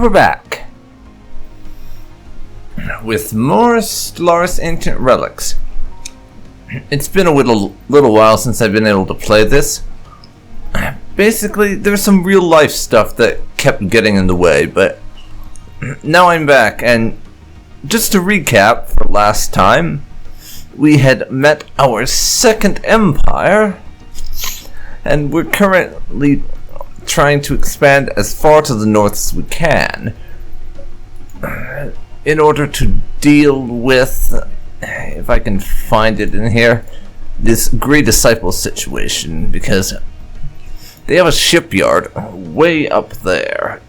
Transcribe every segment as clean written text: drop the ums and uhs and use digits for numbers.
we're back with more Stellaris Ancient Relics. It's been a little while since I've been able to play this. Basically, there's some real life stuff that kept getting in the way, but now I'm back, and just to recap for last time, we had met our second empire, and we're currently trying to expand as far to the north as we can in order to deal with, if I can find it in here, this Great Disciple situation, because they have a shipyard way up there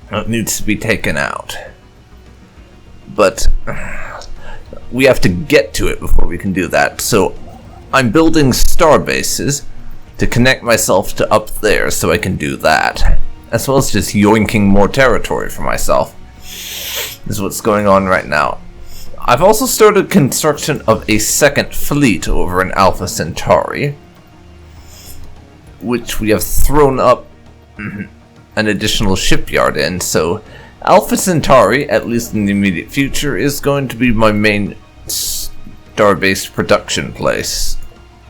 that needs to be taken out. But we have to get to it before we can do that, so I'm building star bases to connect myself to up there so I can do that, as well as just yoinking more territory for myself. This is what's going on right now. I've also started construction of a second fleet over in Alpha Centauri, which we have thrown up an additional shipyard in, so Alpha Centauri, at least in the immediate future, is going to be my main star-based production place,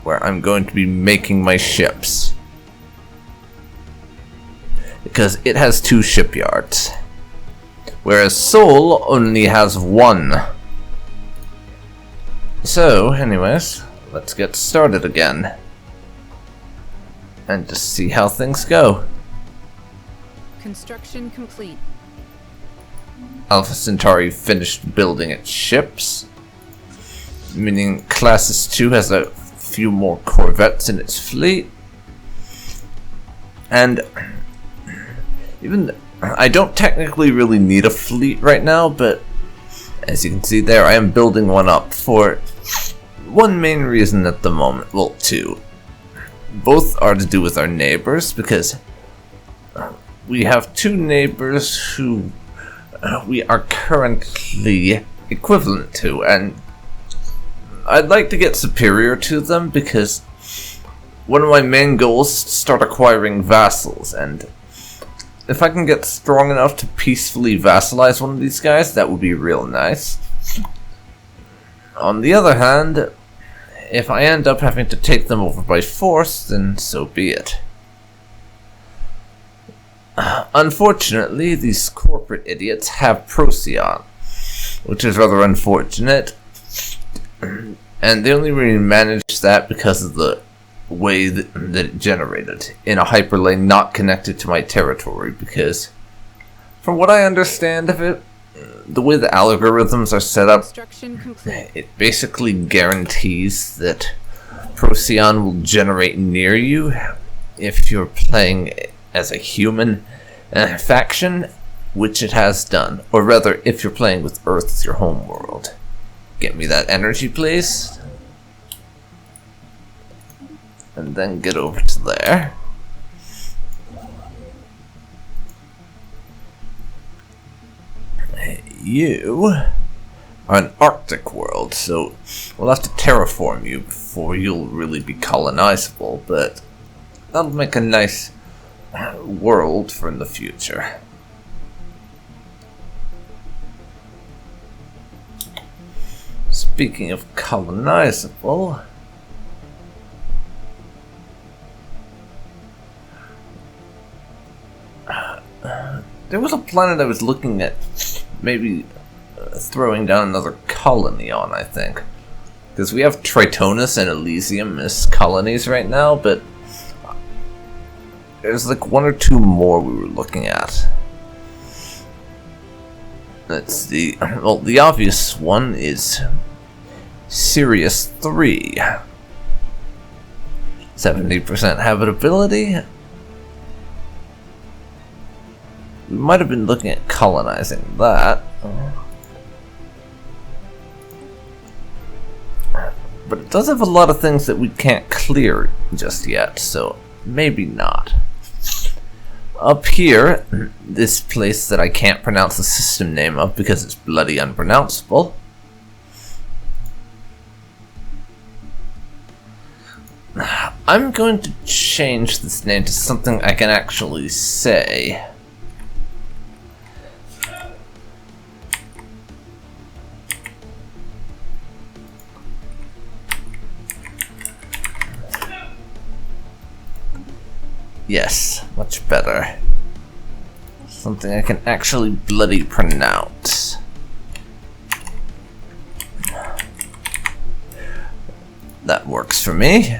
where I'm going to be making my ships. Because it has 2 shipyards, whereas Sol only has 1. So, anyways, let's get started again, and just see how things go. Construction complete. Alpha Centauri finished building its ships, meaning Classes 2 has a few more corvettes in its fleet, and even I don't technically really need a fleet right now, but as you can see there, I am building one up for one main reason at the moment. Well, 2. Both are to do with our neighbors, because we have 2 neighbors who we are currently equivalent to, and I'd like to get superior to them, because one of my main goals is to start acquiring vassals, and if I can get strong enough to peacefully vassalize one of these guys, that would be real nice. On the other hand, if I end up having to take them over by force, then so be it. Unfortunately, these corporate idiots have Procyon, which is rather unfortunate, and they only really managed that because of the way that it generated in a hyperlane not connected to my territory, because from what I understand of it, the way the algorithms are set up, it basically guarantees that Procyon will generate near you if you're playing as a human faction, which it has done, or rather if you're playing with Earth as your home world. Get me that energy, please. And then get over to there. You are an Arctic world, so we'll have to terraform you before you'll really be colonizable, but that'll make a nice world for in the future. Speaking of colonizable, there was a planet I was looking at maybe throwing down another colony on, I think. Because we have Tritonus and Elysium as colonies right now, but there's like 1 or 2 more we were looking at. That's the... well, the obvious one is Sirius 3. 70% habitability. We might have been looking at colonizing that. But it does have a lot of things that we can't clear just yet, so maybe not. Up here, this place that I can't pronounce the system name of because it's bloody unpronounceable. I'm going to change this name to something I can actually say. Yes, much better. Something I can actually bloody pronounce. That works for me.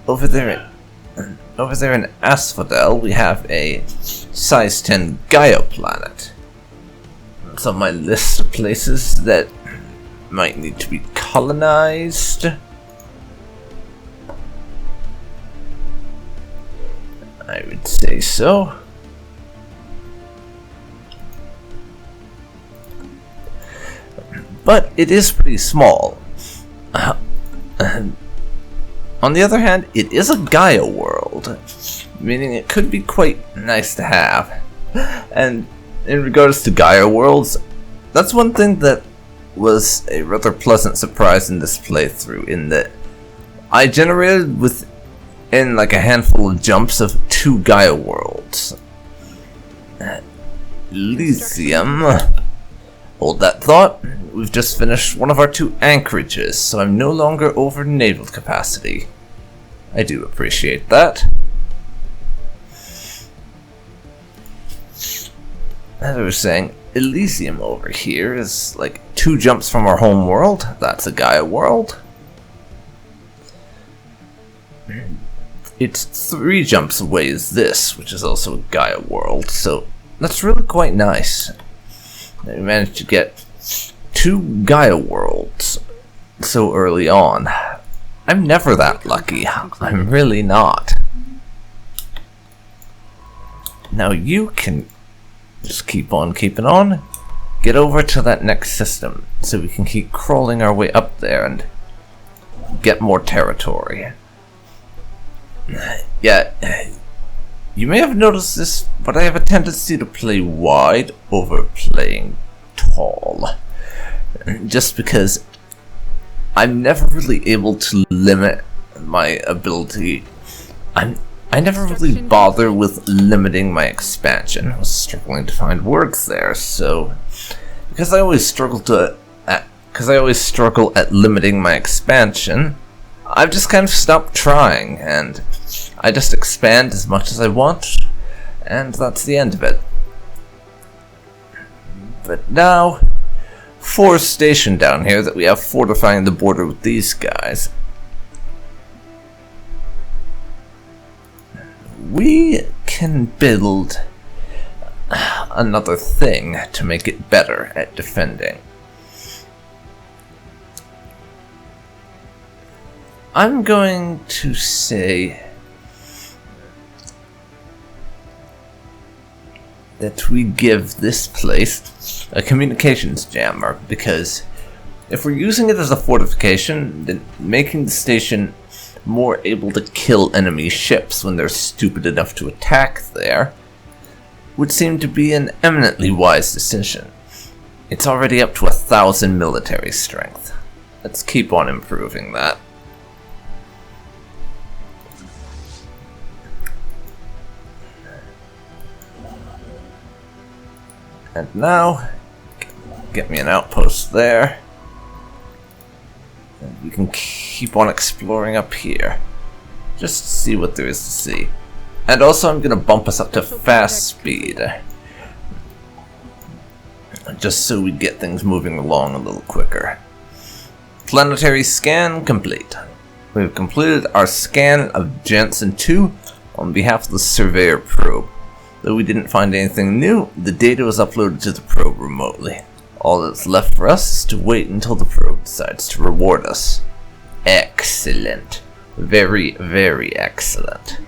Over there in Asphodel, we have a size 10 Gaia planet. It's on my list of places that might need to be colonized. I would say so. But it is pretty small. On the other hand, it is a Gaia world, meaning it could be quite nice to have. And in regards to Gaia worlds, that's one thing that was a rather pleasant surprise in this playthrough, in that I generated within like a handful of jumps of 2 Gaia worlds. Elysium. Hold that thought. We've just finished one of our 2 anchorages, so I'm no longer over naval capacity. I do appreciate that. As I was saying, Elysium over here is like 2 jumps from our home world. That's a Gaia world. It's 3 jumps away is this, which is also a Gaia world, so that's really quite nice. We managed to get 2 Gaia worlds so early on. I'm never that lucky. I'm really not. Now you can just keep on keeping on. Get over to that next system so we can keep crawling our way up there and get more territory. Yeah, you may have noticed this, but I have a tendency to play wide over playing tall. Just because I'm never really able to limit my ability. I never really bother with limiting my expansion. I was struggling to find words there, so because I always struggle at limiting my expansion, I've just kind of stopped trying, and I just expand as much as I want, and that's the end of it. But now, forest station down here that we have fortifying the border with these guys. We can build another thing to make it better at defending. I'm going to say that we give this place a communications jammer, because if we're using it as a fortification, then making the station more able to kill enemy ships when they're stupid enough to attack there would seem to be an eminently wise decision. It's already up to 1,000 military strength. Let's keep on improving that. And now, get me an outpost there. And we can keep on exploring up here. Just to see what there is to see. And also I'm going to bump us up to fast speed. Just so we get things moving along a little quicker. Planetary scan complete. We've completed our scan of Jansen 2 on behalf of the Surveyor probe. Though we didn't find anything new, the data was uploaded to the probe remotely. All that's left for us is to wait until the probe decides to reward us. Excellent. Very, very excellent.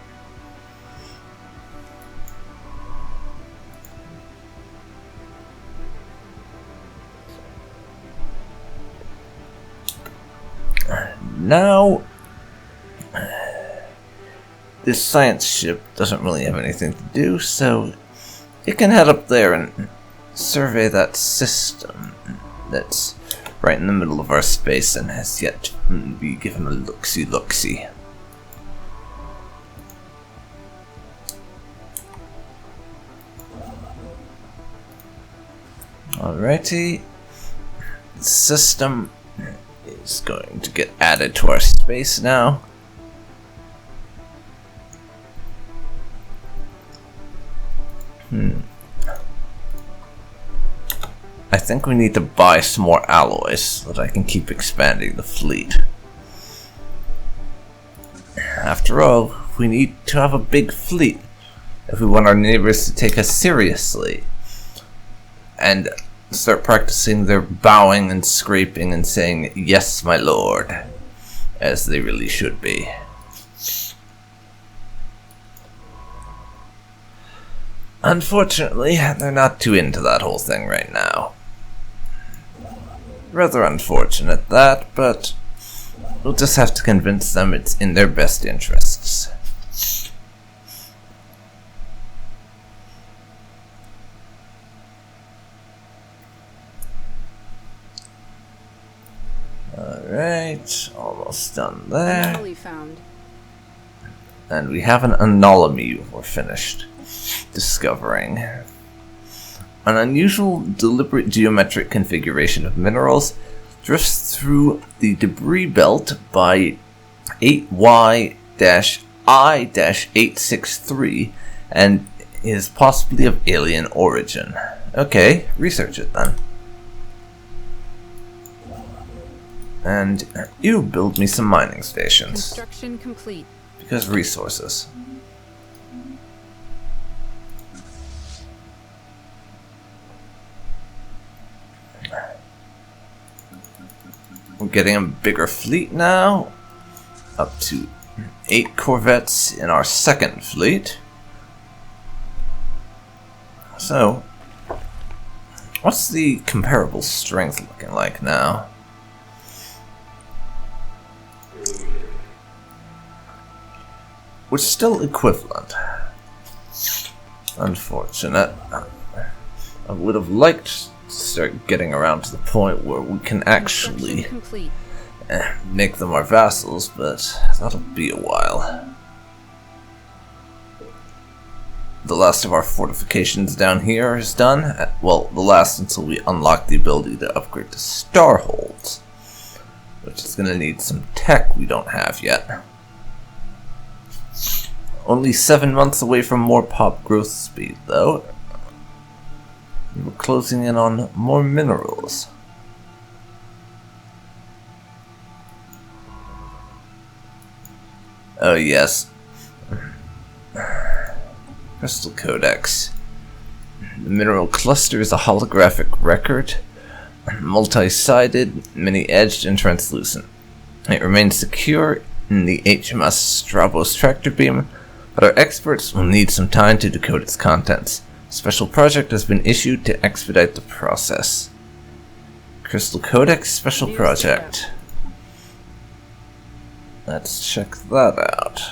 Now, this science ship doesn't really have anything to do, so it can head up there and survey that system that's right in the middle of our space and has yet to be given a look-see. Alrighty, the system is going to get added to our space now. I think we need to buy some more alloys so that I can keep expanding the fleet. After all, we need to have a big fleet if we want our neighbors to take us seriously and start practicing their bowing and scraping and saying, "Yes, my lord," as they really should be. Unfortunately, they're not too into that whole thing right now. Rather unfortunate that, but we'll just have to convince them it's in their best interests. Alright, almost done there. And we have an anomaly we're finished discovering. An unusual, deliberate geometric configuration of minerals drifts through the debris belt by 8Y-I-863 and is possibly of alien origin. Okay, research it then. And you build me some mining stations. Construction complete. Because resources. We're getting a bigger fleet now. Up to 8 corvettes in our second fleet. So, what's the comparable strength looking like now? We're still equivalent. Unfortunate. I would have liked to start getting around to the point where we can actually make them our vassals, but that'll be a while. The last of our fortifications down here is done. Well, the last until we unlock the ability to upgrade to Starholds, which is going to need some tech we don't have yet. Only 7 months away from more pop growth speed, though. We're closing in on more minerals. Oh yes. Crystal Codex. The mineral cluster is a holographic record, multi-sided, many-edged, and translucent. It remains secure in the HMS Stravos tractor beam, but our experts will need some time to decode its contents. A special project has been issued to expedite the process. Crystal Codex Special Project. Let's check that out.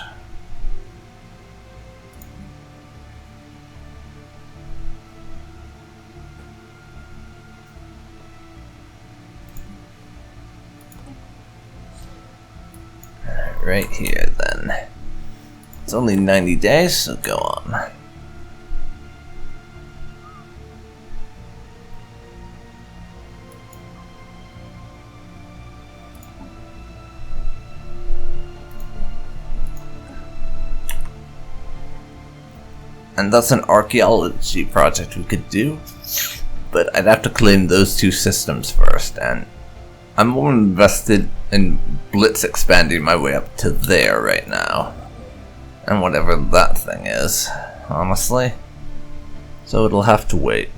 Right here then. It's only 90 days, so go on. And that's an archaeology project we could do, but I'd have to claim those two systems first, and I'm more invested in blitz expanding my way up to there right now. And whatever that thing is, honestly. So it'll have to wait.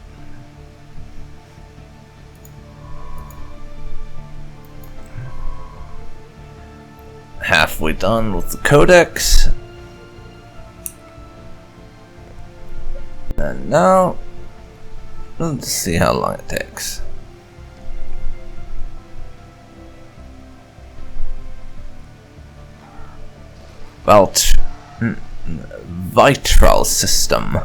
Halfway done with the codex. And now, let's see how long it takes. Vitral system.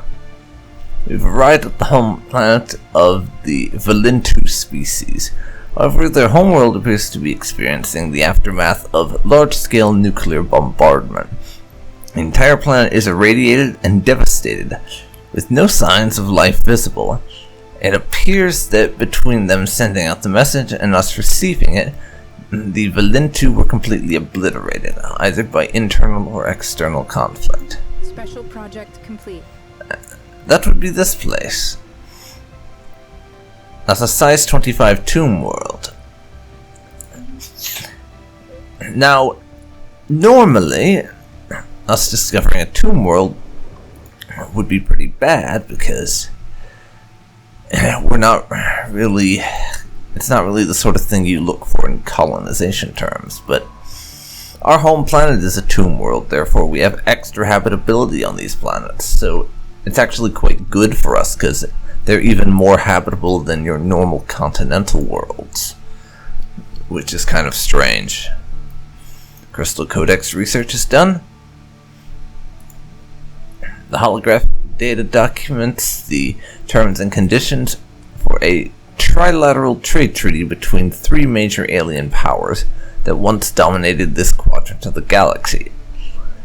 We've arrived at the home planet of the Valentu species. However, their homeworld appears to be experiencing the aftermath of large-scale nuclear bombardment. The entire planet is irradiated and devastated, with no signs of life visible. It appears that between them sending out the message and us receiving it, the Valentu were completely obliterated, either by internal or external conflict. Special project complete. that would be this place. That's a size 25 tomb world. Now, normally, us discovering a tomb world would be pretty bad because we're not really, it's not really the sort of thing you look for in colonization terms, but our home planet is a tomb world, therefore we have extra habitability on these planets, so it's actually quite good for us because they're even more habitable than your normal continental worlds, which is kind of strange. Crystal Codex research is done. The holographic data documents the terms and conditions for a trilateral trade treaty between three major alien powers that once dominated this quadrant of the galaxy.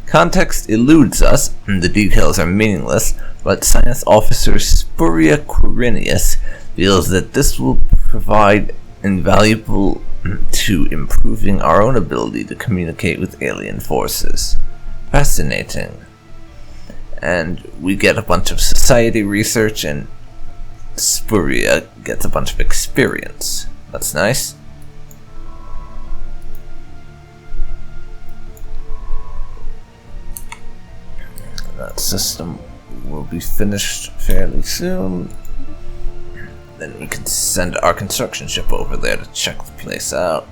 Context eludes us, and the details are meaningless, but Science Officer Spuria Quirinius feels that this will provide invaluable to improving our own ability to communicate with alien forces. Fascinating. And we get a bunch of society research, and Spuria gets a bunch of experience. That's nice. That system will be finished fairly soon. Then we can send our construction ship over there to check the place out.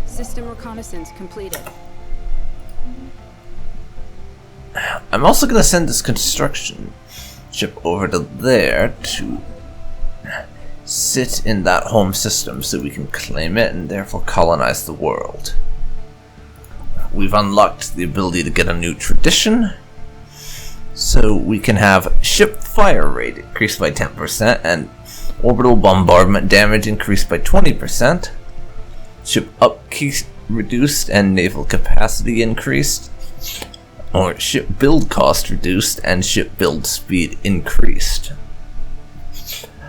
System reconnaissance completed. I'm also going to send this construction ship over to there to sit in that home system so we can claim it and therefore colonize the world. We've unlocked the ability to get a new tradition, so we can have ship fire rate increased by 10% and orbital bombardment damage increased by 20%, ship upkeep reduced and naval capacity increased, or ship build cost reduced and ship build speed increased.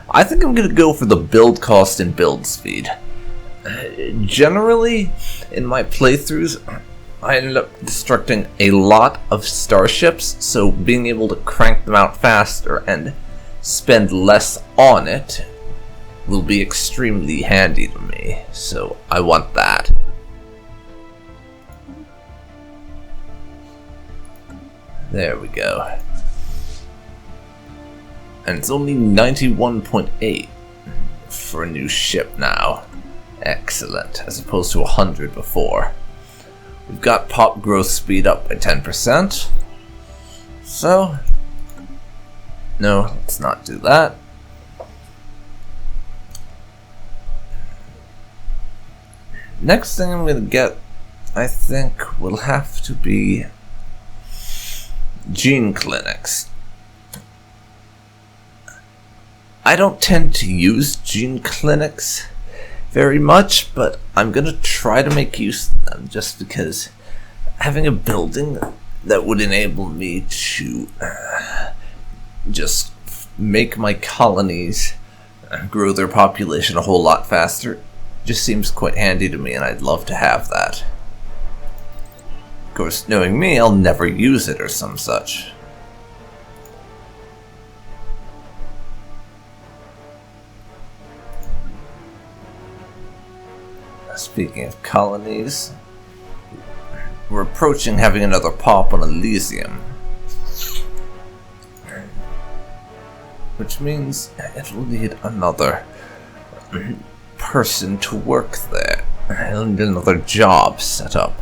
I think I'm going to go for the build cost and build speed. Generally, in my playthroughs, I ended up constructing a lot of starships, so being able to crank them out faster and spend less on it will be extremely handy to me, so I want that. There we go. And it's only 91.8 for a new ship now. Excellent, as opposed to 100 before. We've got pop growth speed up by 10%. So, no, let's not do that. Next thing I'm going to get, I think, will have to be gene clinics. I don't tend to use gene clinics very much, but I'm gonna try to make use of them just because having a building that would enable me to just make my colonies grow their population a whole lot faster just seems quite handy to me, and I'd love to have that. Of course, knowing me, I'll never use it or some such. Speaking of colonies, we're approaching having another pop on Elysium, which means it will need another person to work there. It'll need another job set up.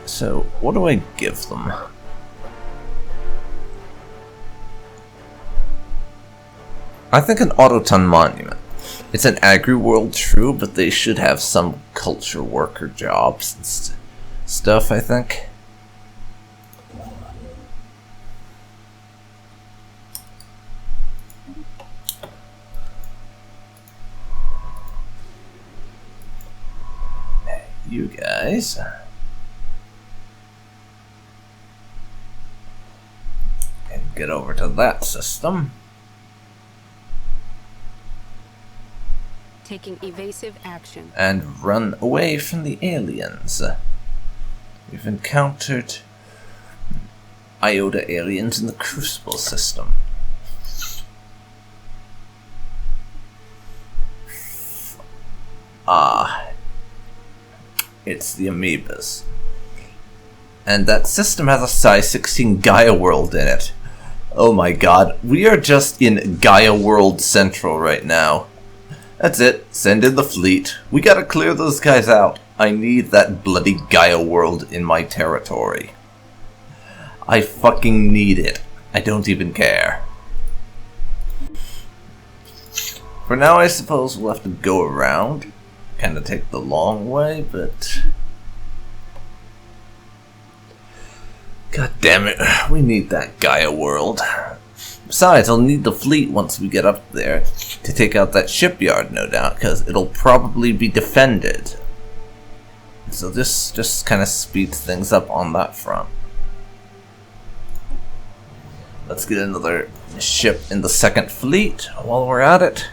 So, what do I give them? I think an Autoton Monument. It's an agri-world, true, but they should have some culture worker jobs and stuff, I think. You guys. And get over to that system. Taking evasive action. and run away from the aliens. We've encountered Iota aliens in the Crucible system. It's the amoebas. And that system has a size 16 Gaia world in it. Oh my god, we are just in Gaia World Central right now. That's it, send in the fleet. We gotta clear those guys out. I need that bloody Gaia world in my territory. I fucking need it. I don't even care. For now, I suppose we'll have to go around. Kinda take the long way, but... God damn it, we need that Gaia world. Besides, I'll need the fleet once we get up there to take out that shipyard, no doubt, because it'll probably be defended. So this just kind of speeds things up on that front. Let's get another ship in the second fleet while we're at it.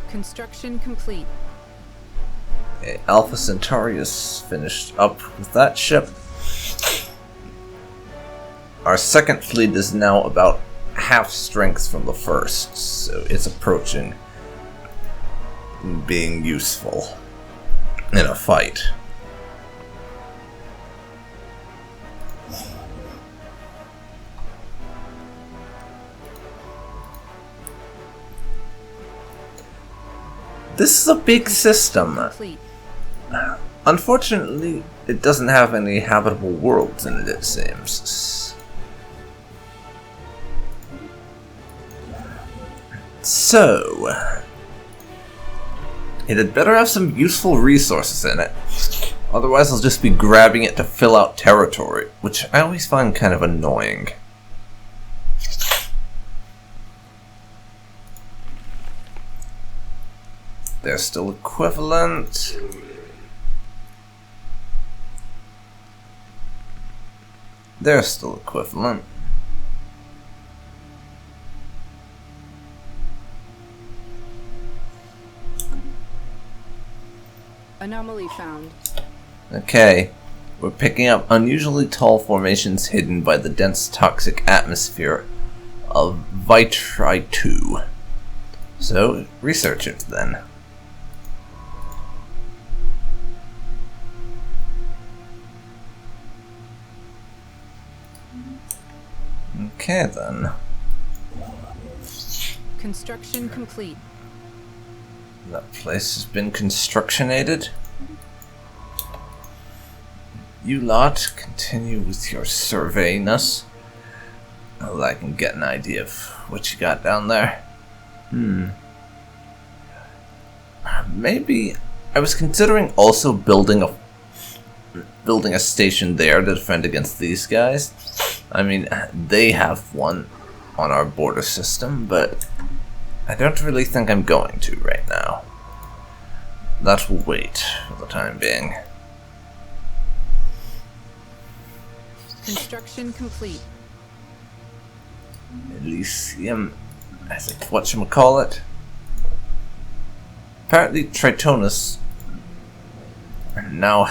Construction complete. Okay, Alpha Centauri is finished up with that ship. Our second fleet is now about half strength from the first, so it's approaching being useful in a fight. This is a big system. Complete. Unfortunately, it doesn't have any habitable worlds in it, it seems. So, it had better have some useful resources in it. Otherwise, I'll just be grabbing it to fill out territory, which I always find kind of annoying. They're still equivalent. They're still equivalent. Anomaly found. Okay, we're picking up unusually tall formations hidden by the dense toxic atmosphere of Vitri 2. So, research it then. Okay then. Construction complete. That place has been constructionated. You lot continue with your surveying-us. Well, I can get an idea of what you got down there. Maybe I was considering also building a station there to defend against these guys. I mean, they have one on our border system, but I don't really think I'm going to right now. That will wait for the time being. Construction complete. Elysium, I think whatchamacallit. Apparently Tritonus now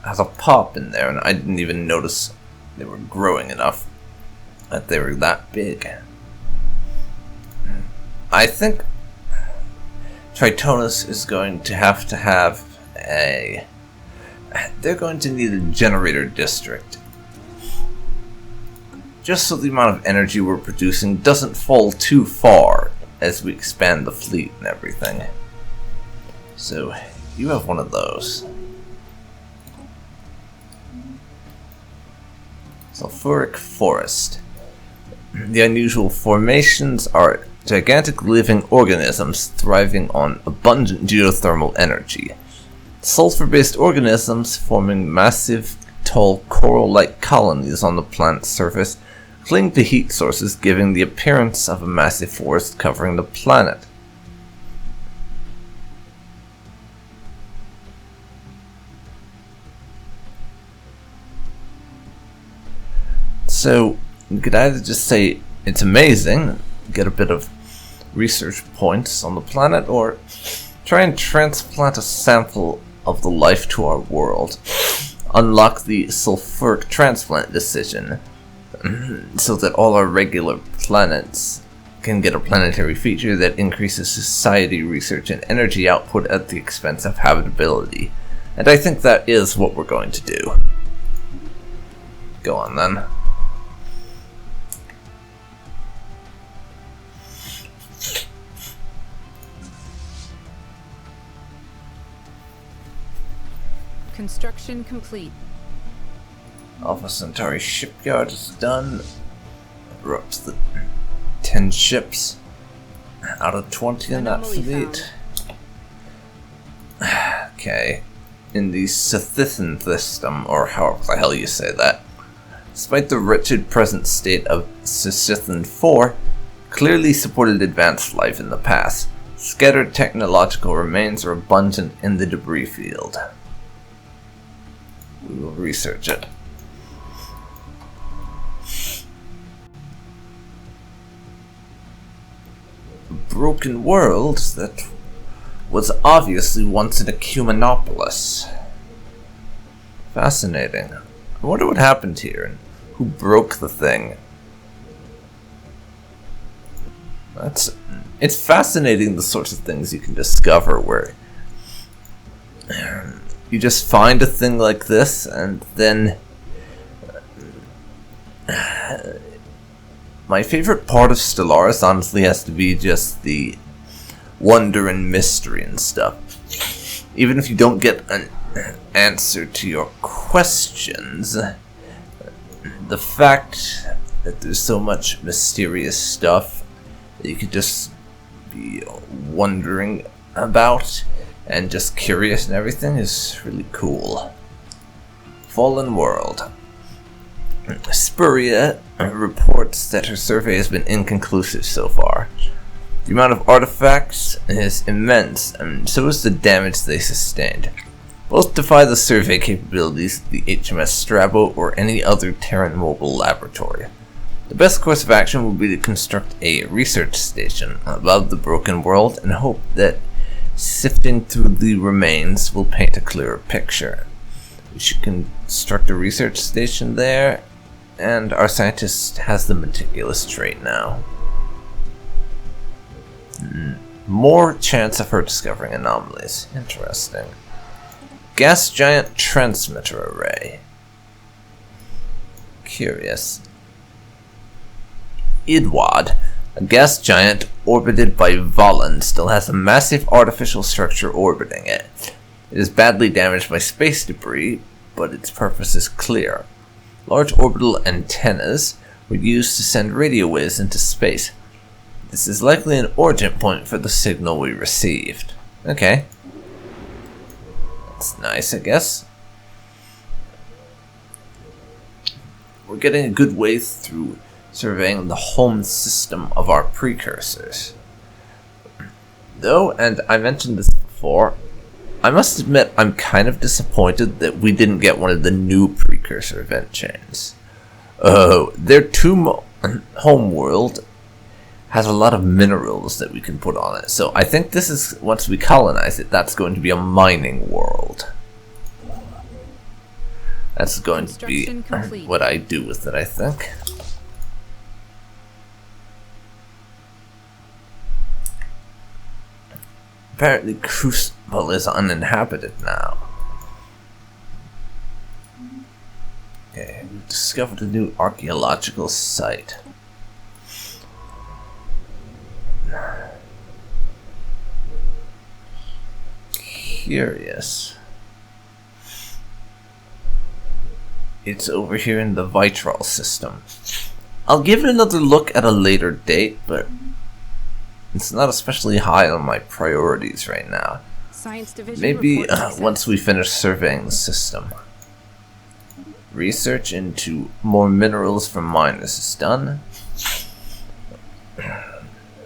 has a pop in there, and I didn't even notice they were growing enough that they were that big. I think Tritonus is going to have a... They're going to need a generator district. Just so the amount of energy we're producing doesn't fall too far as we expand the fleet and everything. So, you have one of those. Sulfuric Forest. The unusual formations are gigantic living organisms thriving on abundant geothermal energy. Sulfur-based organisms forming massive, tall, coral-like colonies on the planet's surface cling to heat sources, giving the appearance of a massive forest covering the planet. So you could either just say it's amazing, get a bit of research points on the planet, or try and transplant a sample of the life to our world. Unlock the sulfuric transplant decision so that all our regular planets can get a planetary feature that increases society research and energy output at the expense of habitability. And I think that is what we're going to do. Go on then. Construction complete. Alpha Centauri shipyard is done. We're up to the 10 ships out of 20 in that fleet. Okay. In the Scythian system, or however the hell you say that, despite the wretched present state of Scythian 4, clearly supported advanced life in the past. Scattered technological remains are abundant in the debris field. We will research it. A broken world that was obviously once an ecumenopolis. Fascinating. I wonder what happened here and who broke the thing. It's fascinating the sorts of things you can discover where you just find a thing like this and then my favorite part of Stellaris honestly has to be just the wonder and mystery and stuff. Even if you don't get an answer to your questions, the fact that there's so much mysterious stuff that you could just be wondering about and just curious and everything is really cool. Fallen World. Spuria reports that her survey has been inconclusive so far. The amount of artifacts is immense, and so is the damage they sustained. Both defy the survey capabilities of the HMS Strabo or any other Terran mobile laboratory. The best course of action will be to construct a research station above the broken world and hope that sifting through the remains will paint a clearer picture. We should construct a research station there, and our scientist has the meticulous trait now. More chance of her discovering anomalies. Interesting. Gas giant transmitter array. Curious. Idwad, a gas giant orbited by Volan, still has a massive artificial structure orbiting it. It is badly damaged by space debris, but its purpose is clear. Large orbital antennas were used to send radio waves into space. This is likely an origin point for the signal we received. Okay. That's nice, I guess. We're getting a good way through surveying the home system of our precursors. Though, and I mentioned this before, I must admit I'm kind of disappointed that we didn't get one of the new precursor event chains. Their homeworld has a lot of minerals that we can put on it, so I think this is, once we colonize it, that's going to be a mining world. That's going to be what I do with it, I think. Apparently Crucible is uninhabited now. Okay, we've discovered a new archaeological site. Curious. It's over here in the Vitral system. I'll give it another look at a later date, but it's not especially high on my priorities right now. Science division Maybe once we finish surveying the system. Research into more minerals from miners is done.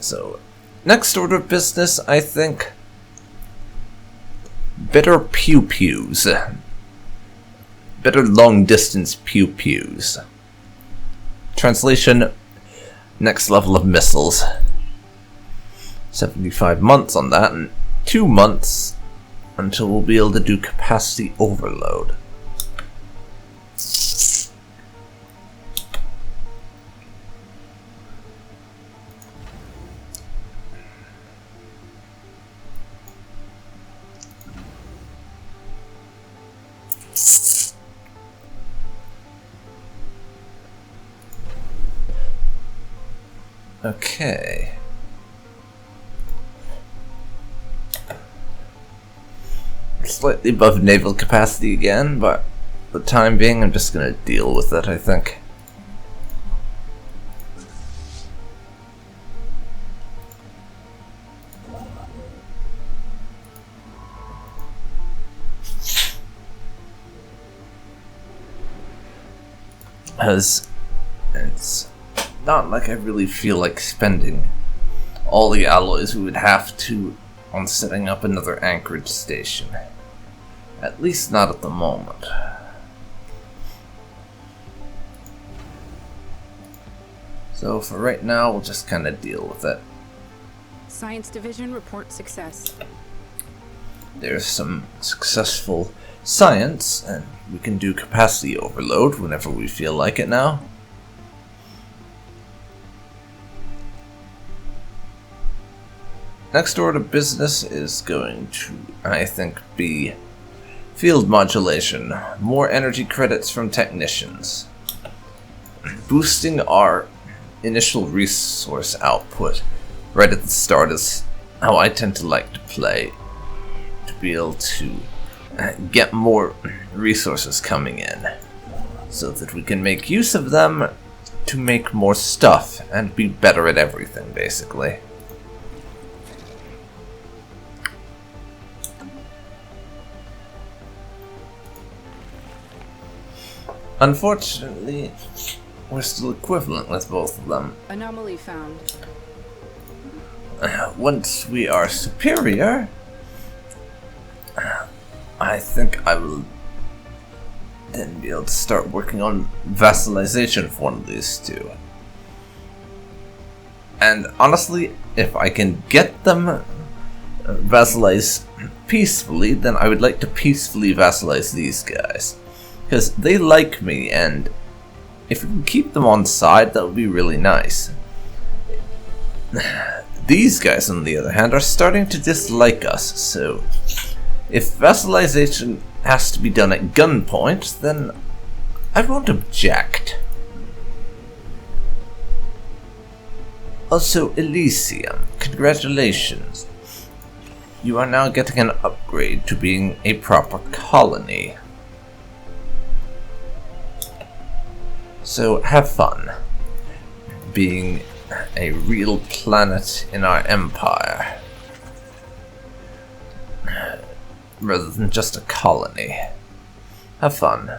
So, next order of business, I think, better pew-pews. Better long-distance pew-pews. Translation, next level of missiles. 75 months on that, and 2 months until we'll be able to do capacity overload. Okay. Slightly above naval capacity again, but for the time being I'm just gonna deal with it, I think. As it's not like I really feel like spending all the alloys we would have to on setting up another anchorage station. At least not at the moment. So for right now, we'll just kind of deal with it. Science Division report success. There's some successful science, and we can do capacity overload whenever we feel like it now. Next order of business is going to, I think, be field modulation. More energy credits from technicians. Boosting our initial resource output right at the start is how I tend to like to play. To be able to get more resources coming in. So that we can make use of them to make more stuff and be better at everything, basically. Unfortunately, we're still equivalent with both of them. Anomaly found. Once we are superior, I think I will then be able to start working on vassalization for one of these two. And honestly, if I can get them vassalized peacefully, then I would like to peacefully vassalize these guys. Because they like me, and if we can keep them on side, that would be really nice. These guys, on the other hand, are starting to dislike us, so if vassalization has to be done at gunpoint, then I won't object. Also, Elysium, congratulations. You are now getting an upgrade to being a proper colony. So have fun being a real planet in our empire rather than just a colony. Have fun.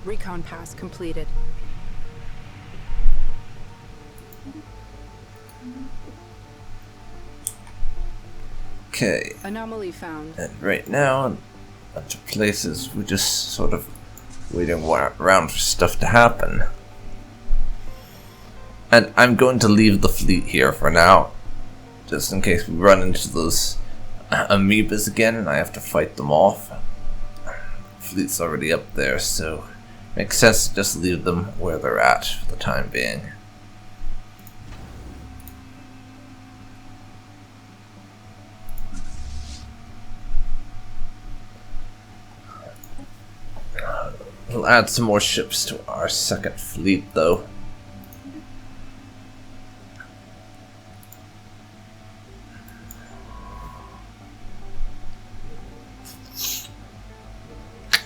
Recon pass completed. Okay. Anomaly found. And right now, a bunch of places we're just sort of waiting around for stuff to happen. And I'm going to leave the fleet here for now, just in case we run into those amoebas again and I have to fight them off. Fleet's already up there, so makes sense to just leave them where they're at for the time being. We'll add some more ships to our second fleet, though.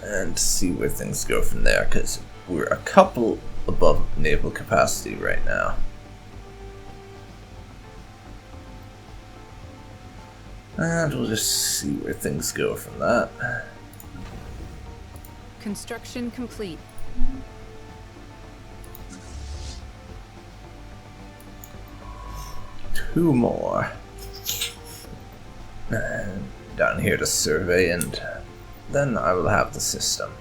And see where things go from there, because we're a couple above naval capacity right now. And we'll just see where things go from that. Construction complete. Two more. And down here to survey and then I will have the system.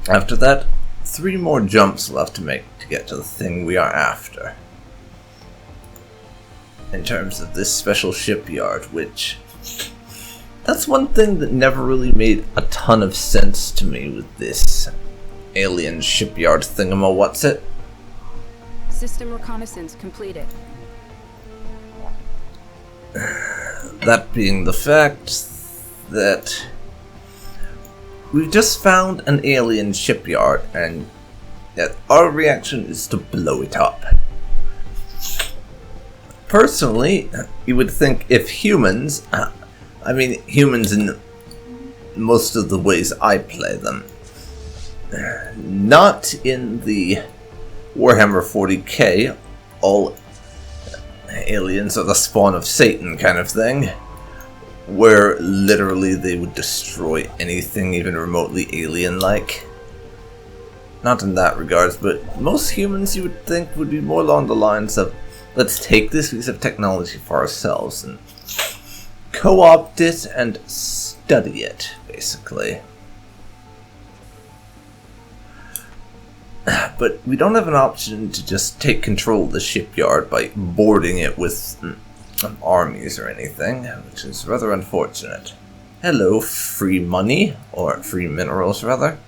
After that, 3 more jumps left to make to get to the thing we are after. In terms of this special shipyard, which... that's one thing that never really made a ton of sense to me with this alien shipyard thingamawhatsit. System reconnaissance completed. That being the fact that we've just found an alien shipyard, and that our reaction is to blow it up. Personally, you would think if humans, humans in most of the ways I play them, not in the Warhammer 40k, all aliens are the spawn of Satan kind of thing, where literally they would destroy anything even remotely alien-like. Not in that regards, but most humans you would think would be more along the lines of, let's take this piece of technology for ourselves and co-opt it and study it, basically. But we don't have an option to just take control of the shipyard by boarding it with armies or anything, which is rather unfortunate. Hello, free money, or free minerals rather.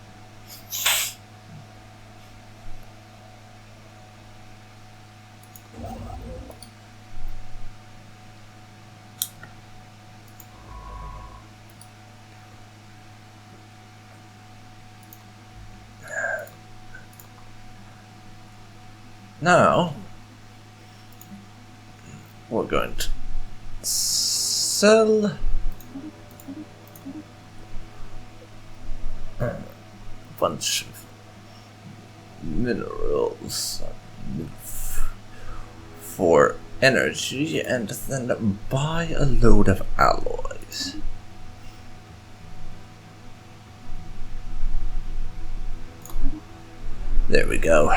Now, we're going to sell a bunch of minerals for energy and then buy a load of alloys. There we go.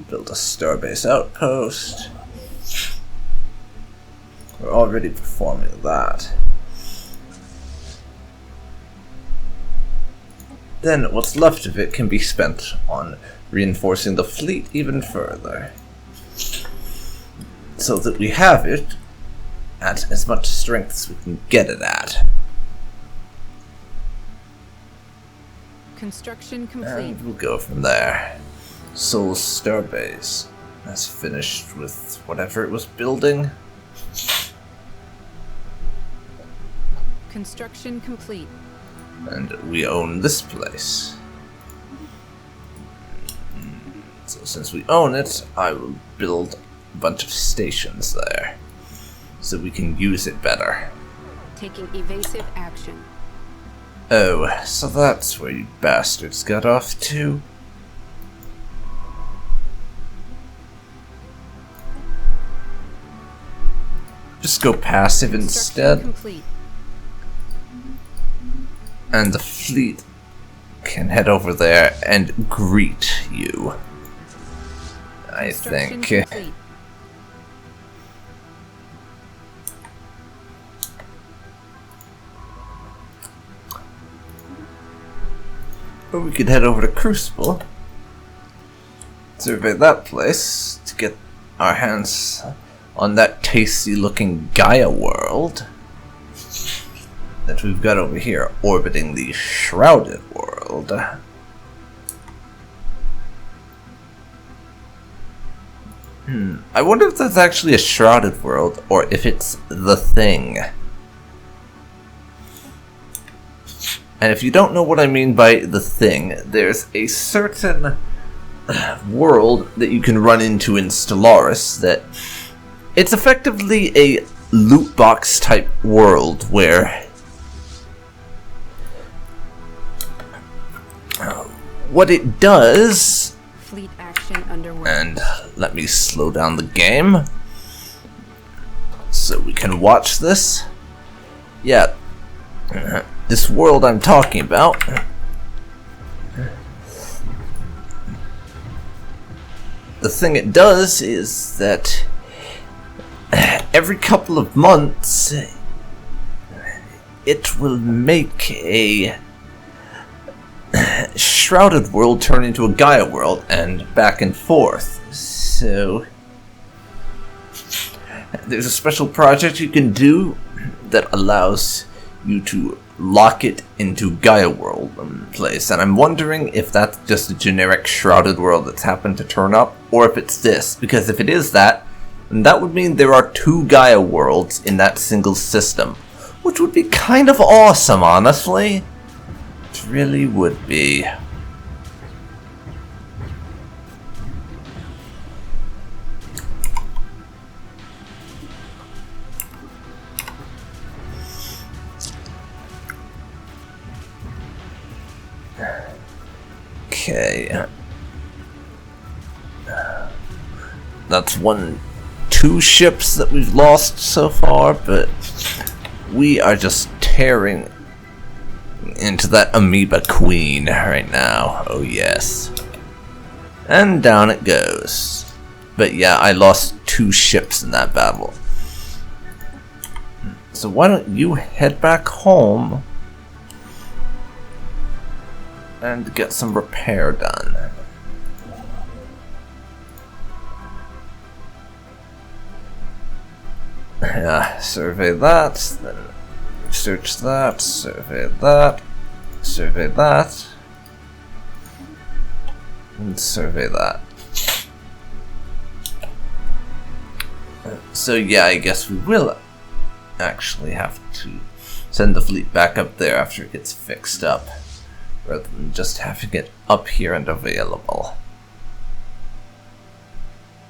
Build a starbase outpost. We're already performing that. Then what's left of it can be spent on reinforcing the fleet even further, so that we have it at as much strength as we can get it at. Construction complete. And we'll go from there. Soul Starbase has finished with whatever it was building. Construction complete. And we own this place. So since we own it, I will build a bunch of stations there, so we can use it better. Taking evasive action. Oh, so that's where you bastards got off to? Just go passive instead. Complete. And the fleet can head over there and greet you, I think. Complete. Or we could head over to Crucible, survey that place to get our hands on that tasty looking Gaia world that we've got over here orbiting the Shrouded world. I wonder if that's actually a Shrouded world or if it's the thing. And if you don't know what I mean by the thing, there's a certain world that you can run into in Stellaris that it's effectively a loot box type world where what it does, Fleet action underway. and let me slow down the game so we can watch this. Yeah, this world I'm talking about, the thing it does is that every couple of months it will make a shrouded world turn into a Gaia world and back and forth. So there's a special project you can do that allows you to lock it into Gaia world place, and I'm wondering if that's just a generic shrouded world that's happened to turn up, or if it's this, because if it is that, then that would mean there are 2 Gaia worlds in that single system, which would be kind of awesome, honestly. It really would be. Okay. That's 2 ships that we've lost so far, but we are just tearing into that amoeba queen right now. Oh yes. And down it goes. But yeah, I lost 2 ships in that battle. So why don't you head back home and get some repair done. Yeah, survey that, then search that, survey that, survey that, and survey that. So yeah, I guess we will actually have to send the fleet back up there after it gets fixed up, rather than just having it up here and available.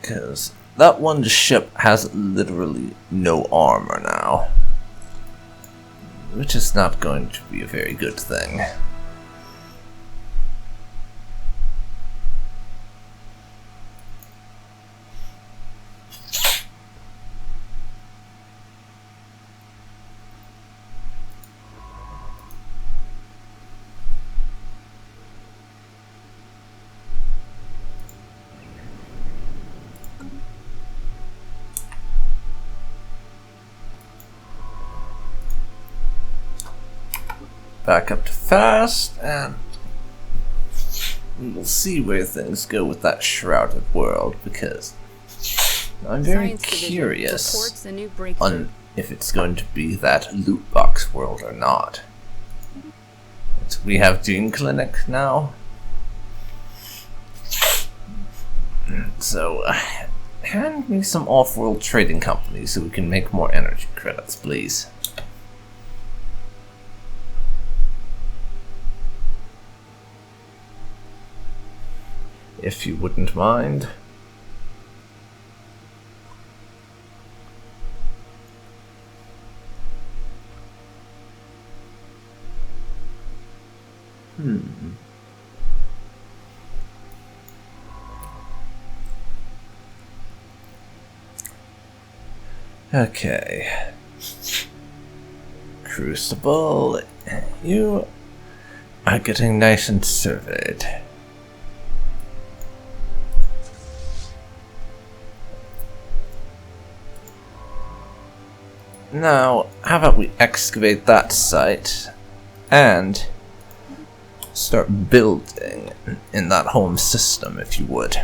Because that one ship has literally no armor now, which is not going to be a very good thing. Back up to fast, and we'll see where things go with that shrouded world, because I'm very curious on if it's going to be that loot box world or not. We have Gene Clinic now, so hand me some off-world trading companies so we can make more energy credits, please. If you wouldn't mind. Okay. Crucible, you are getting nice and surveyed. Now, how about we excavate that site and start building in that home system, if you would.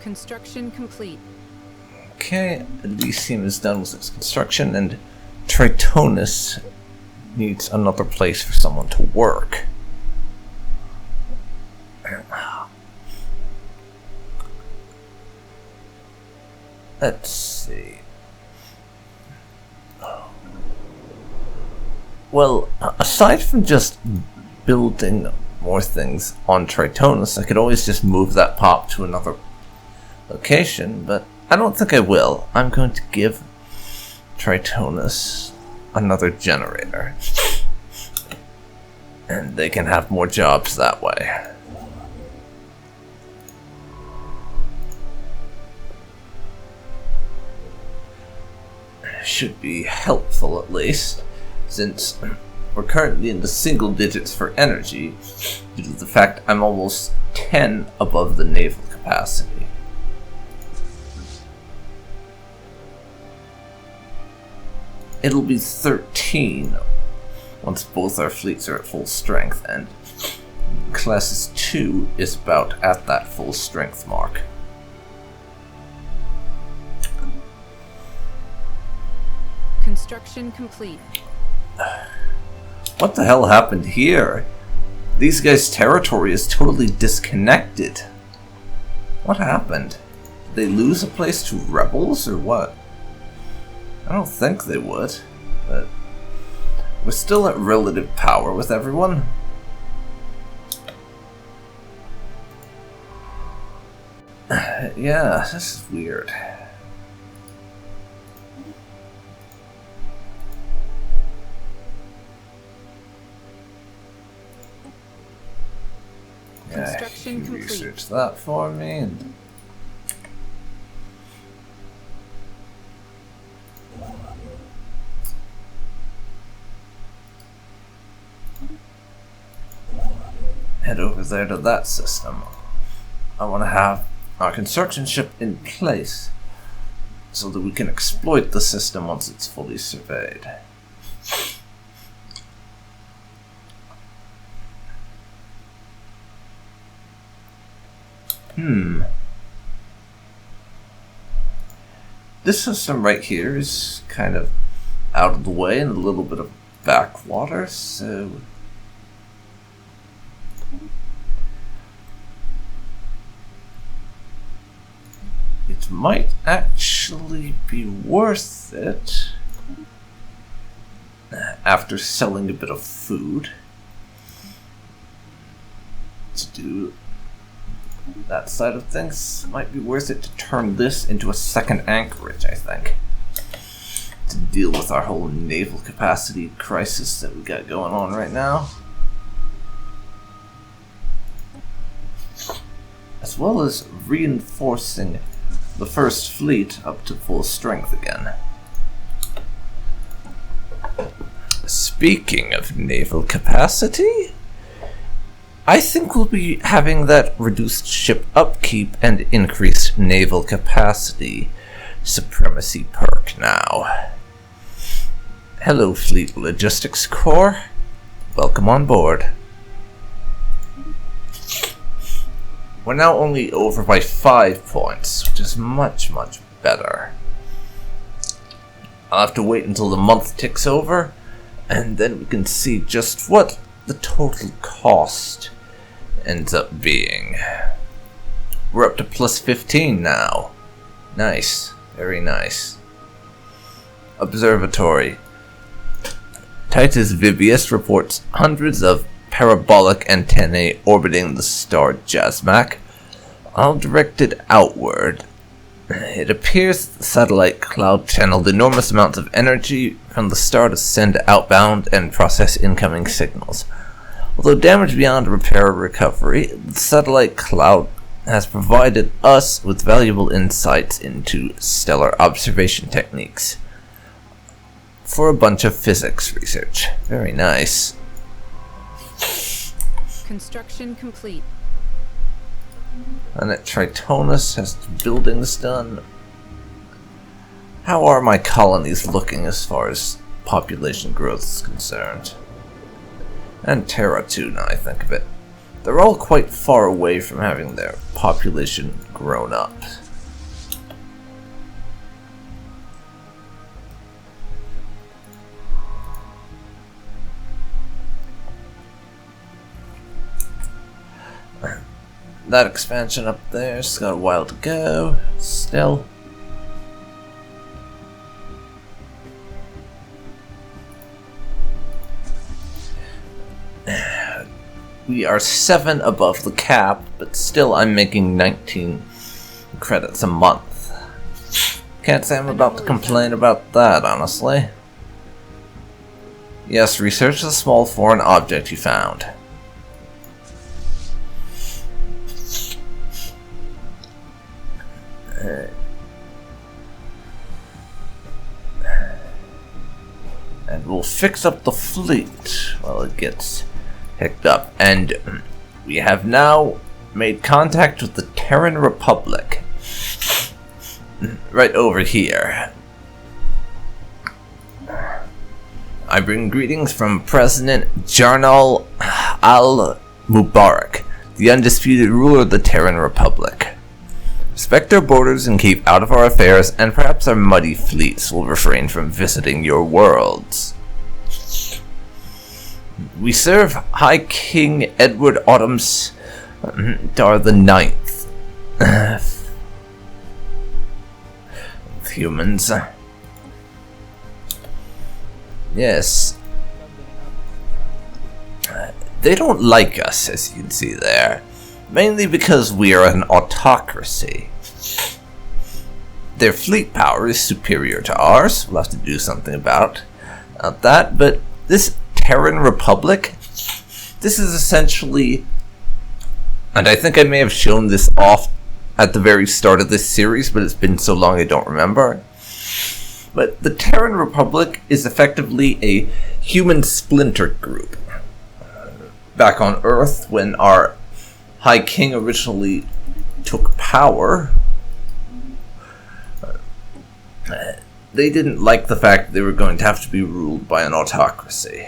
Construction complete. Okay, Elysium is done with its construction, and Tritonus needs another place for someone to work. Let's see. Well, aside from just building more things on Tritonus, I could always just move that pop to another location, but I don't think I will. I'm going to give Tritonus another generator, and they can have more jobs that way. Should be helpful, at least, since we're currently in the single digits for energy, due to the fact I'm almost 10 above the naval capacity. It'll be 13 once both our fleets are at full strength, and Classes 2 is about at that full strength mark. Construction complete. What the hell happened here? These guys' territory is totally disconnected. What happened? Did they lose a place to rebels or what? I don't think they would, but we're still at relative power with everyone. Yeah, this is weird. Construction You complete. research that for me. And head over there to that system. I want to have our construction ship in place so that we can exploit the system once it's fully surveyed. This system right here is kind of out of the way and a little bit of backwater, so it might actually be worth it after selling a bit of food to do that side of things. Might be worth it to turn this into a second anchorage, I think, to deal with our whole naval capacity crisis that we got going on right now, as well as reinforcing the first fleet up to full strength again. Speaking of naval capacity, I think we'll be having that reduced ship upkeep and increased naval capacity supremacy perk now. Hello, Fleet Logistics Corps. Welcome on board. We're now only over by 5 points, which is much, much better. I'll have to wait until the month ticks over, and then we can see just what the total cost ends up being. We're up to plus 15 now. Nice. Very nice. Observatory. Titus Vibius reports hundreds of parabolic antennae orbiting the star Jasmac, all directed outward. It appears the satellite cloud channeled enormous amounts of energy from the star to send outbound and process incoming signals. Although damaged beyond repair or recovery, the satellite cloud has provided us with valuable insights into stellar observation techniques for a bunch of physics research. Very nice. Construction complete. And at Tritonus has buildings done. How are my colonies looking as far as population growth is concerned? And Terra too, now I think of it. They're all quite far away from having their population grown up. That expansion up there's got a while to go, still. We are 7 above the cap, but still I'm making 19 credits a month. Can't say I'm about to complain about that, honestly. Yes, research the small foreign object you found. And we'll fix up the fleet while it gets picked up. And we have now made contact with the Terran Republic. Right over here. I bring greetings from President Jarnal al-Mubarak, the undisputed ruler of the Terran Republic. Respect our borders and keep out of our affairs, and perhaps our muddy fleets will refrain from visiting your worlds. We serve High King Edward Autumn's Dar the Ninth. Humans. Yes. They don't like us, as you can see there. Mainly because we are an autocracy. Their fleet power is superior to ours. We'll have to do something about that. But this Terran Republic, this is essentially... And I think I may have shown this off at the very start of this series, but it's been so long I don't remember. But the Terran Republic is effectively a human splinter group. Back on Earth, when our High King originally took power, they didn't like the fact that they were going to have to be ruled by an autocracy.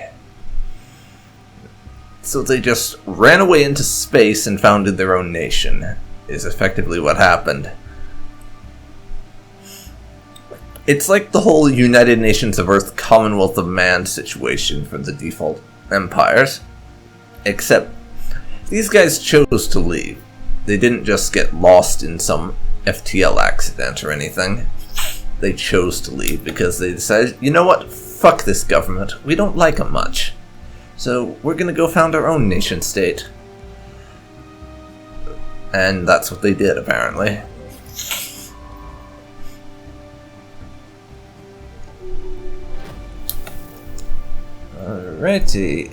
So they just ran away into space and founded their own nation, is effectively what happened. It's like the whole United Nations of Earth Commonwealth of Man situation for the default empires. Except, these guys chose to leave. They didn't just get lost in some FTL accident or anything. They chose to leave because they decided, you know what, fuck this government, we don't like them much. So we're gonna go found our own nation state. And that's what they did, apparently. Alrighty.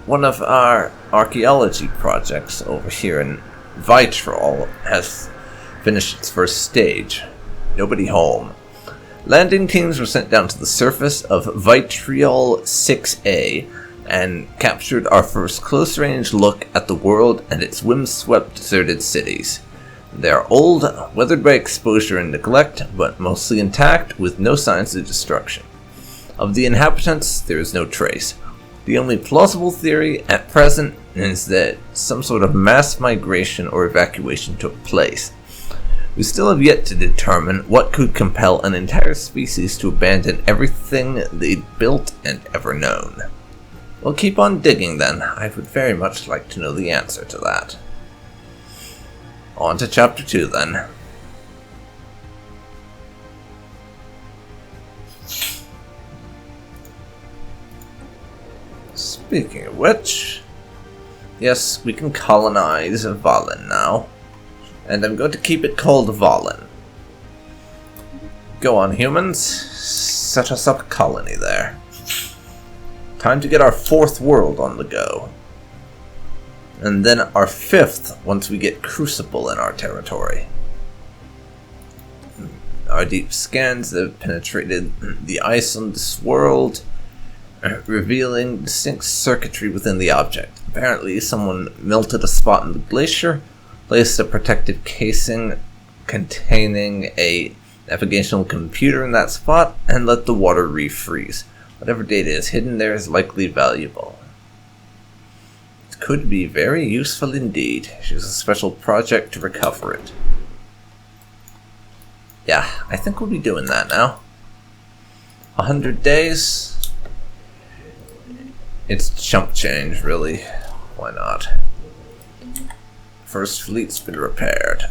One of our archaeology projects over here in Vitrol has finished its first stage. Nobody home. Landing teams were sent down to the surface of Vitriol 6A and captured our first close-range look at the world and its wind-swept deserted cities. They are old, weathered by exposure and neglect, but mostly intact with no signs of destruction. Of the inhabitants, there is no trace. The only plausible theory at present is that some sort of mass migration or evacuation took place. We still have yet to determine what could compel an entire species to abandon everything they'd built and ever known. We'll keep on digging then. I would very much like to know the answer to that. On to Chapter 2 then. Speaking of which, yes, we can colonize Valen now. And I'm going to keep it called Valen. Go on, humans. Set us up a colony there. Time to get our 4th world on the go. And then our 5th once we get Crucible in our territory. Our deep scans have penetrated the ice on this world, revealing distinct circuitry within the object. Apparently, someone melted a spot in the glacier, placed a protective casing containing a navigational computer in that spot, and let the water refreeze. Whatever data is hidden there is likely valuable. It could be very useful indeed. Choose a special project to recover it. Yeah, I think we'll be doing that now. 100 days. It's chump change, really. Why not? First fleet's been repaired.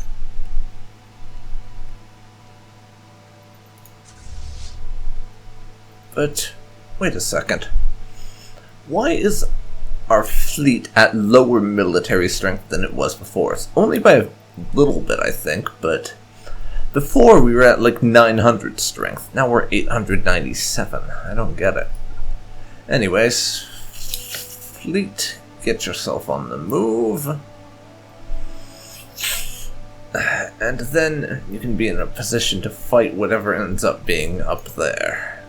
But, wait a second. Why is our fleet at lower military strength than it was before? It's only by a little bit, I think, but before we were at like 900 strength. Now we're 897. I don't get it. Anyways, fleet, get yourself on the move. And then you can be in a position to fight whatever ends up being up there.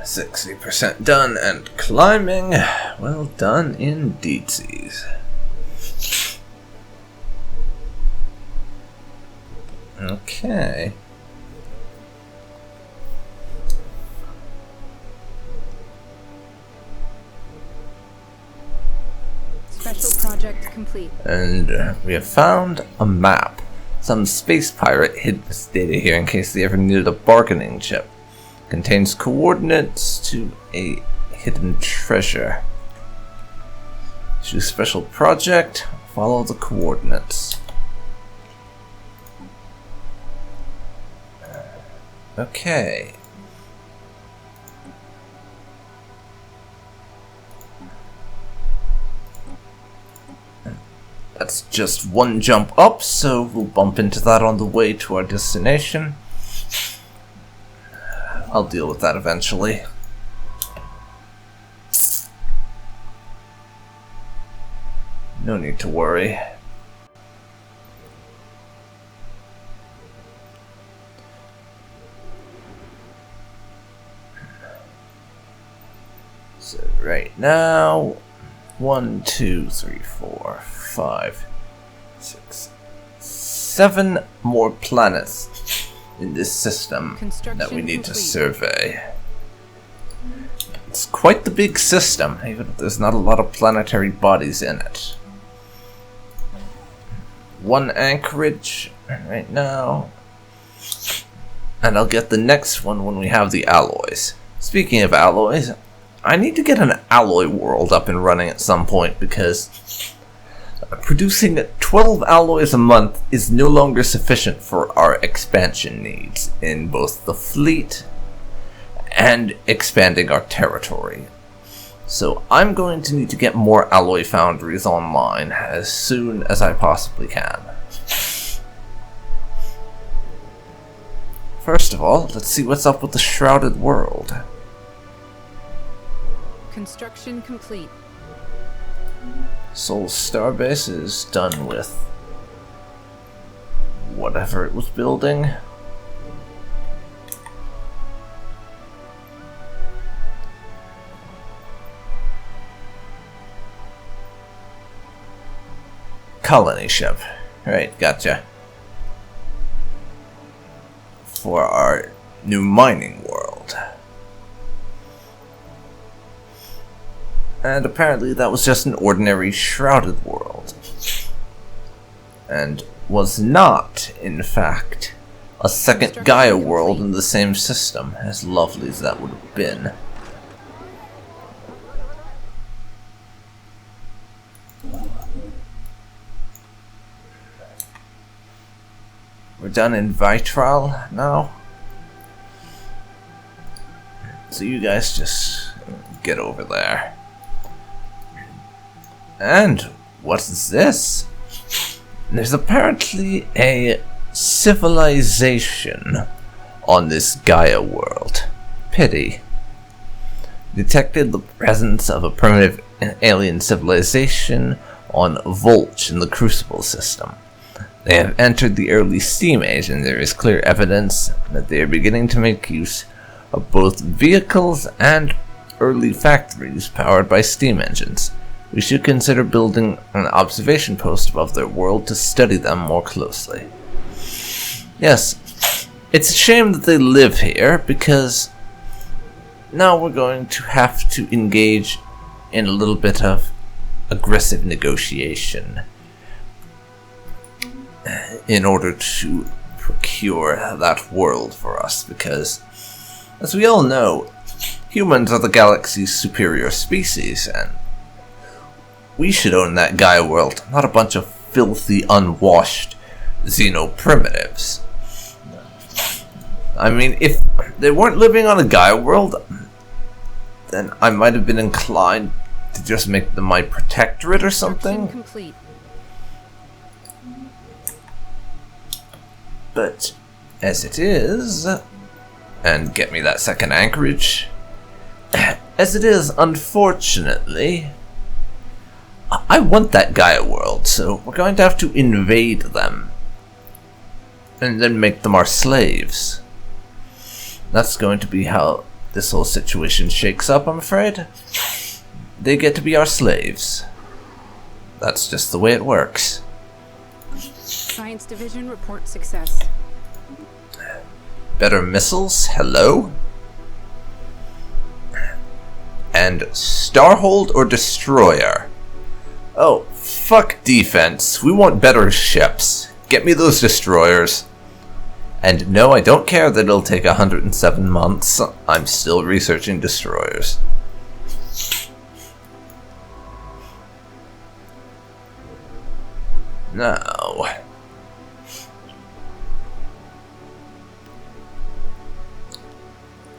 60% done and climbing. Well done indeed. Okay. Special project complete. And we have found a map. Some space pirate hid this data here in case they ever needed a bargaining chip. Contains coordinates to a hidden treasure. Choose special project. Follow the coordinates. Okay. That's just one jump up, so we'll bump into that on the way to our destination. I'll deal with that eventually. No need to worry. So right now, 1, 2, 3, 4, 5, 6, 7 more planets in this system that we need to survey. It's quite the big system, even if there's not a lot of planetary bodies in it. 1 anchorage right now, and I'll get the next one when we have the alloys. Speaking of alloys, I need to get an alloy world up and running at some point, because producing 12 alloys a month is no longer sufficient for our expansion needs in both the fleet and expanding our territory. So I'm going to need to get more alloy foundries online as soon as I possibly can. First of all, let's see what's up with the Shrouded World. Construction complete. Sol Starbase is done with whatever it was building. Colony ship. Right, gotcha. For our new mining world. And apparently that was just an ordinary Shrouded World. And was not, in fact, a second Gaia world in the same system, as lovely as that would have been. We're done in Vitral now. So you guys just get over there. And what is this? There's apparently a civilization on this Gaia world. Pity. Detected the presence of a primitive alien civilization on Volch in the Crucible system. They have entered the early Steam Age, and there is clear evidence that they are beginning to make use of both vehicles and early factories powered by steam engines. We should consider building an observation post above their world to study them more closely. Yes, it's a shame that they live here, because now we're going to have to engage in a little bit of aggressive negotiation in order to procure that world for us, because, as we all know, humans are the galaxy's superior species, and we should own that Gaia world, not a bunch of filthy, unwashed xenoprimitives. I mean, if they weren't living on a Gaia world, then I might have been inclined to just make them my protectorate or something. Complete. But as it is, and get me that second anchorage, as it is, unfortunately, I want that Gaia world, so we're going to have to invade them and then make them our slaves. That's going to be how this whole situation shakes up, I'm afraid, they get to be our slaves. That's just the way it works. Science Division report success. Better missiles? Hello? And Starhold or Destroyer? Oh, fuck defense. We want better ships. Get me those destroyers. And no, I don't care that it'll take 107 months. I'm still researching destroyers. Now,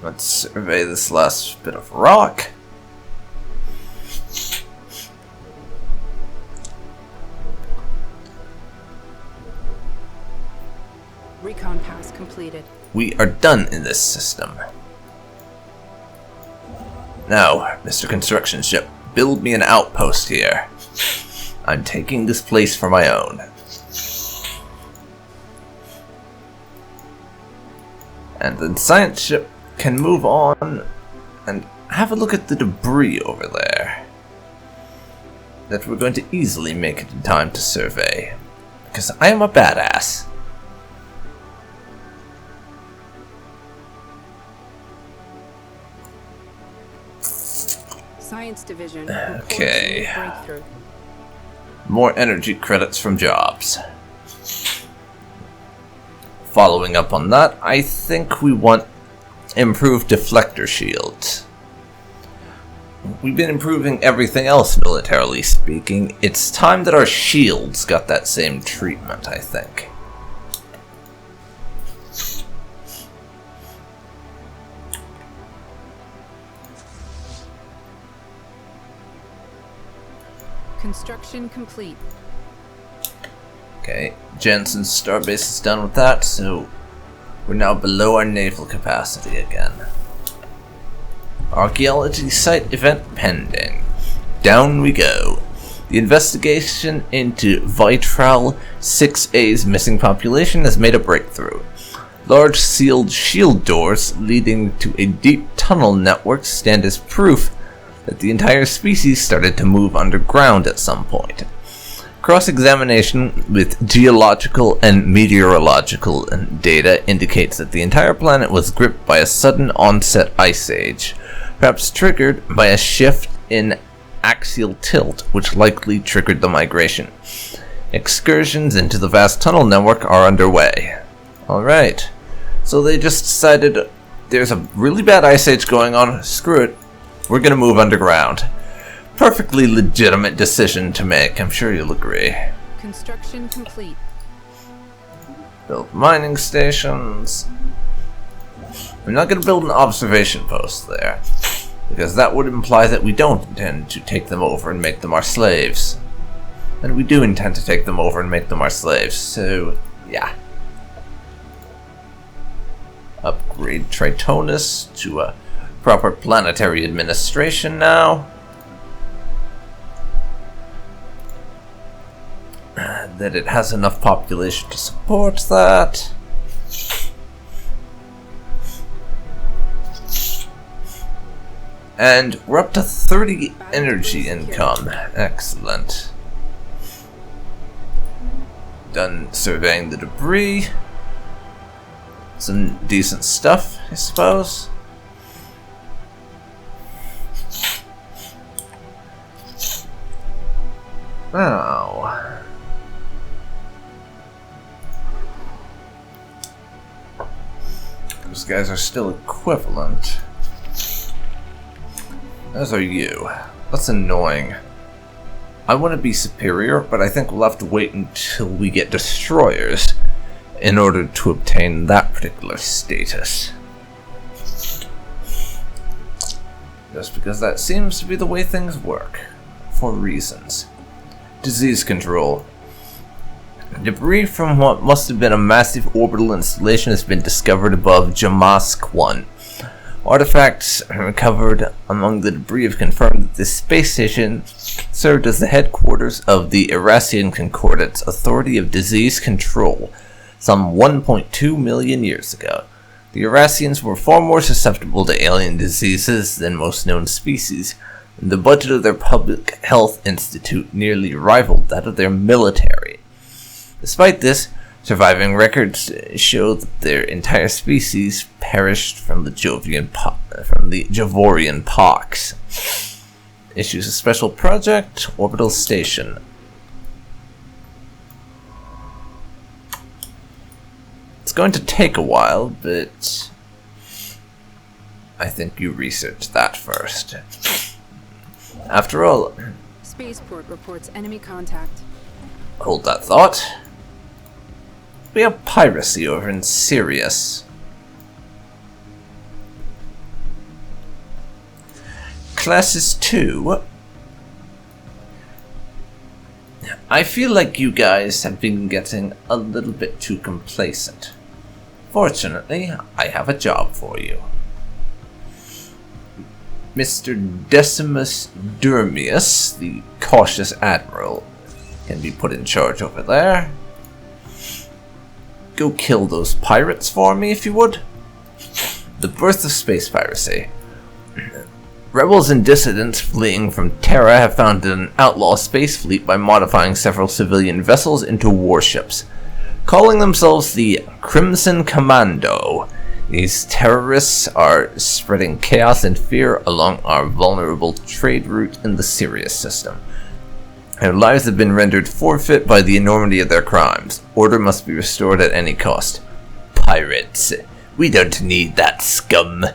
let's survey this last bit of rock. Recon pass completed. We are done in this system. Now, Mr. Construction Ship, build me an outpost here. I'm taking this place for my own. And then Science Ship can move on and have a look at the debris over there that we're going to easily make it in time to survey, because I am a badass. Science Division. Okay. Breakthrough. More energy credits from jobs. Following up on that, I think we want improved deflector shields. We've been improving everything else militarily speaking. It's time that our shields got that same treatment, I think. Construction complete. Okay, Jensen's starbase is done with that, so we're now below our naval capacity again. Archaeology site event pending. Down we go. The investigation into Vitral 6A's missing population has made a breakthrough. Large sealed shield doors leading to a deep tunnel network stand as proof that the entire species started to move underground at some point. Cross-examination with geological and meteorological data indicates that the entire planet was gripped by a sudden onset ice age, perhaps triggered by a shift in axial tilt, which likely triggered the migration. Excursions into the vast tunnel network are underway. Alright, so they just decided there's a really bad ice age going on, screw it. We're gonna move underground. Perfectly legitimate decision to make, I'm sure you'll agree. Construction complete. Build mining stations. I'm not gonna build an observation post there, because that would imply that we don't intend to take them over and make them our slaves. And we do intend to take them over and make them our slaves, so yeah. Upgrade Tritonus to a proper planetary administration now. That it has enough population to support that. And we're up to 30 energy income. Excellent. Done surveying the debris. Some decent stuff, I suppose. Now, those guys are still equivalent. As are you. That's annoying. I want to be superior, but I think we'll have to wait until we get destroyers in order to obtain that particular status. Just because that seems to be the way things work, for reasons. Disease control. Debris from what must have been a massive orbital installation has been discovered above Jamask 1. Artifacts recovered among the debris have confirmed that this space station served as the headquarters of the Irasian Concordance Authority of Disease Control some 1.2 million years ago. The Eurasians were far more susceptible to alien diseases than most known species, and the budget of their public health institute nearly rivaled that of their military. Despite this, surviving records show that their entire species perished from the Javorian pox. Issues a special project, orbital station. It's going to take a while, but I think you research that first. After all, Spaceport reports enemy contact. hold that thought. We have piracy over in Sirius. Classes 2. I feel like you guys have been getting a little bit too complacent. Fortunately, I have a job for you. Mr. Decimus Durmius, the cautious admiral, can be put in charge over there. Go kill those pirates for me, if you would. The birth of space piracy. Rebels and dissidents fleeing from Terra have founded an outlaw space fleet by modifying several civilian vessels into warships. Calling themselves the Crimson Commando, these terrorists are spreading chaos and fear along our vulnerable trade route in the Sirius system. Their lives have been rendered forfeit by the enormity of their crimes. Order must be restored at any cost. Pirates. We don't need that scum.